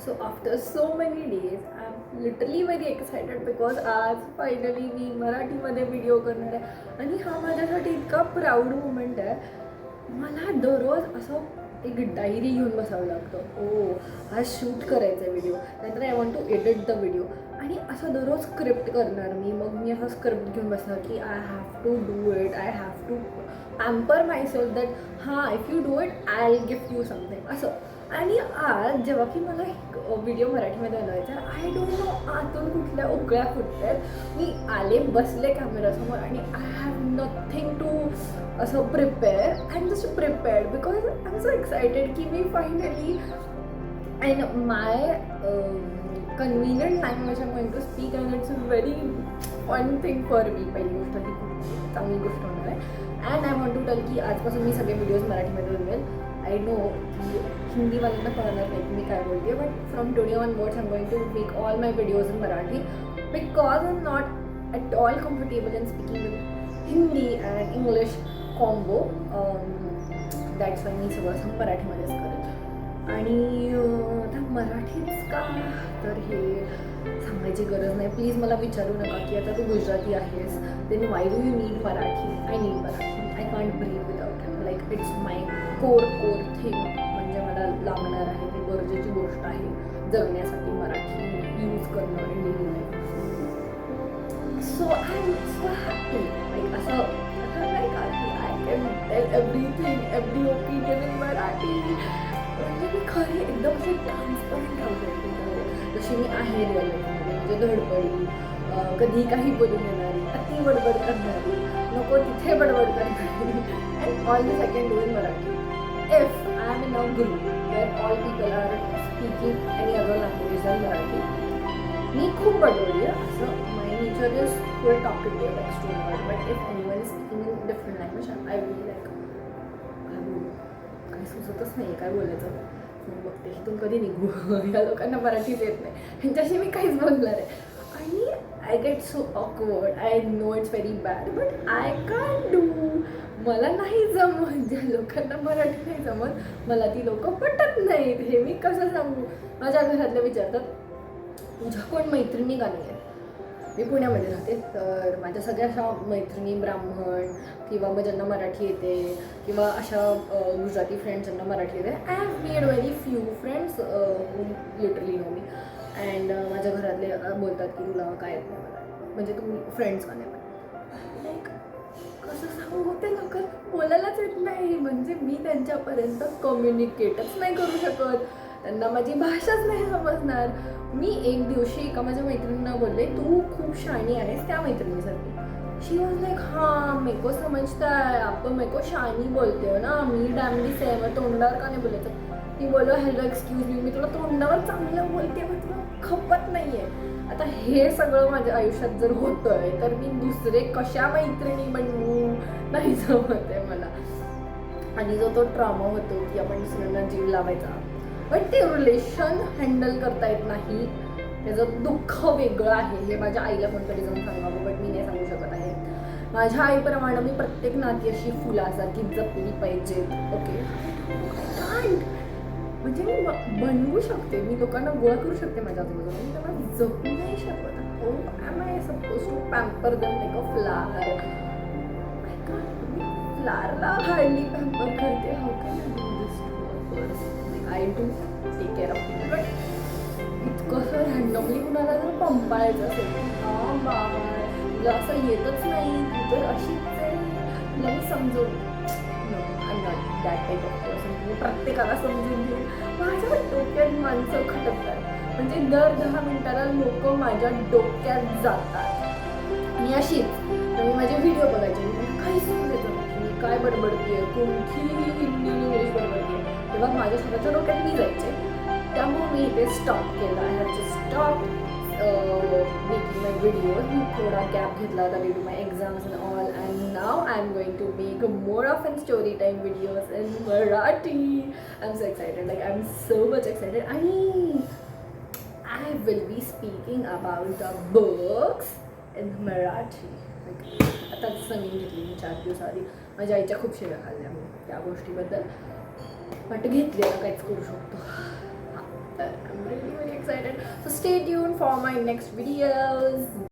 So after so many days, I'm literally very excited because आज finally मी मराठीमध्ये video करणार आहे आणि हा माझ्यासाठी इतका प्राऊड मोमेंट आहे. मला दररोज असं एक डायरी घेऊन बसावं लागतं. ओ आज शूट करायचं आहे व्हिडिओ, नंतर I want to edit the video आणि असं दररोज स्क्रिप्ट करणार मी. मग मी असं स्क्रिप्ट घेऊन बसणार की I have to do it, I have to pamper myself that हां if you do it I will gift you something असं. आणि आज जेव्हा की मला एक व्हिडिओ मराठीमध्ये बनवायचा आहे, आय डोंट नो आतून कुठल्या उकळ्या फुटत आहेत. मी आले बसले कॅमेरासमोर आणि आय हॅव नथिंग टू असं prepare. I am just prepared because I am so excited की मी finally and my convenient language I going to speak and it's a very fun thing for me. पहिली गोष्ट ती खूप चांगली गोष्ट होणार आहे. And I want to tell की आजपासून मी सगळे व्हिडिओज मराठीमध्ये बनवेल. आय नो की हिंदीवाल्यांना कळणार नाही की मी काय बोलते, but from today onwards I am going to make all my videos in Marathi because I am not at all comfortable in speaking with Hindi and English combo. That's why मी सगळं असं मराठीमध्येच करेल. आणि आता मराठीच का, तर हे सांगायची गरज नाही. प्लीज मला विचारू नका की आता तू गुजराती आहेस then why do you need Marathi. I need Marathi. I can't breathe without it. Like it's my core thing. म्हणजे मला लागणार आहे, ती गरजेची गोष्ट आहे जगण्यासाठी मराठी यूज करणं in daily life. So I am so happy. Like असं नाही का की I can tell everything every opinion in Marathi. म्हणजे मी खरी एकदम अशी ट्रान्सपरंट राहू शकते जशी मी आहे रिअल लाईफमध्ये. म्हणजे धडपडी, कधी काही बोलून येणारी, अति बडबड करणारी, नको तिथे बडबड करणारी. And all this I can do in Marathi. If I am in a group where all people are speaking any other language than Marathi, मी खूप बडबडी आहे असं. my nature is full talkative, extrovert, but if anyone is speaking in different language, I will be like काय बोलू, काही सुचतच नाही काय बोलायचं. मी बघते इथून कधी निघू. या लोकांना मराठीच येत नाही, ह्यांच्याशी मी काहीच बोलणार आहे. आणि I get so awkward. I know it's very bad but I can do. मला नाही जमत. ज्या लोकांना मराठी नाही जमत मला ती लोक पटत नाहीत. हे मी कसं सांगू. माझ्या घरातले विचारतात तुझ्या कोण मैत्रिणी का नाही आहेत. मी पुण्यामध्ये राहते तर माझ्या सगळ्या अशा मैत्रिणी ब्राह्मण किंवा मग ज्यांना मराठी येते किंवा अशा गुजराती फ्रेंड्स ज्यांना मराठी येते. I have made very few friends literally no मी. अँड माझ्या घरातले बोलतात की तुला काय येत नाही मराठी, म्हणजे तुम्ही फ्रेंड्स का नाही. लाईक कसं सांगू, ते लोक बोलायलाच येत नाही. म्हणजे मी त्यांच्यापर्यंत कम्युनिकेटच नाही करू शकत. त्यांना माझी भाषाच नाही समजणार. मी एक दिवशी एका माझ्या मैत्रिणींना बोलले तू खूप शाणी आहेस त्या मैत्रिणीसाठी. शी वॉज लाईक हाँ मेको समजता है आप तो मेको शानी बोलते हो ना, मी डॅमली सेम आहे तोंडावर का नाही बोलायचं. ती बोललो हॅलो एक्सक्यूज मी तुला तोंडावर चांगलं बोलते पण तुला खपत नाही आहे. आता हे सगळं माझ्या आयुष्यात जर होतंय तर मी दुसरे कशा मैत्रिणी बनवू, नाही जमत आहे मला. आणि जो तो ट्रॉमा होतो की आपण दुसऱ्यांना जीव लावायचा पण ते रिलेशन हँडल करता येत नाही, त्याचं दुःख वेगळं आहे. हे माझ्या आईला कोणतरी जाऊन सांगावं बट मी नाही सांगू शकत आहे. माझ्या आईप्रमाणे मी प्रत्येक नाती अशी फुलासारखी जपली पाहिजेत. ओके म्हणजे मी बनवू शकते, मी लोकांना गोळा करू शकते माझ्या आजूबाजूला, मी त्यांना जपू नाही शकत. हो am I suppose to pamper them like a flower. फ्लावरला हार्डली पॅम्पर करते. How can I do this to a person. I do take care of people but इतकंसं रँडमली कुणाला जर पंपाळायचं असेल की हां बाबा तुला असं येतच नाही तू तर अशीच आहे तुला मी समजवून दॅट टाईप ऑफ पर्सन. तुम्ही प्रत्येकाला समजून घेऊन माझ्या डोक्यात माणसं खटकतात. म्हणजे दर 10 मिनिटाला लोक माझ्या डोक्यात जातात. आणि अशीच तर मी माझे व्हिडिओ बघायचे मी काही समजायचं मी काय बडबडते कोणती हिंदी इंग्लिश बडबडते तेव्हा माझ्या स्वतःच्या डोक्यात मी जायचे. त्यामुळे मी इथे स्टॉप केला. I have just stop making my videos. मी थोडा गॅप घेतला होता due to my exams and all and now I am going to make more of in story time videos in Marathi. I am so excited. Like I am so much excited. आणि I will be speaking about the books in Marathi. आता जमीन घेतली मी 4 दिवसाआधी. माझ्या आईच्या खूप शिव्या खाल्ल्या मी त्या गोष्टीबद्दल बट घेतलेलं काहीच करू शकतो. हां तर I am really excited. So stay tune for my next videos.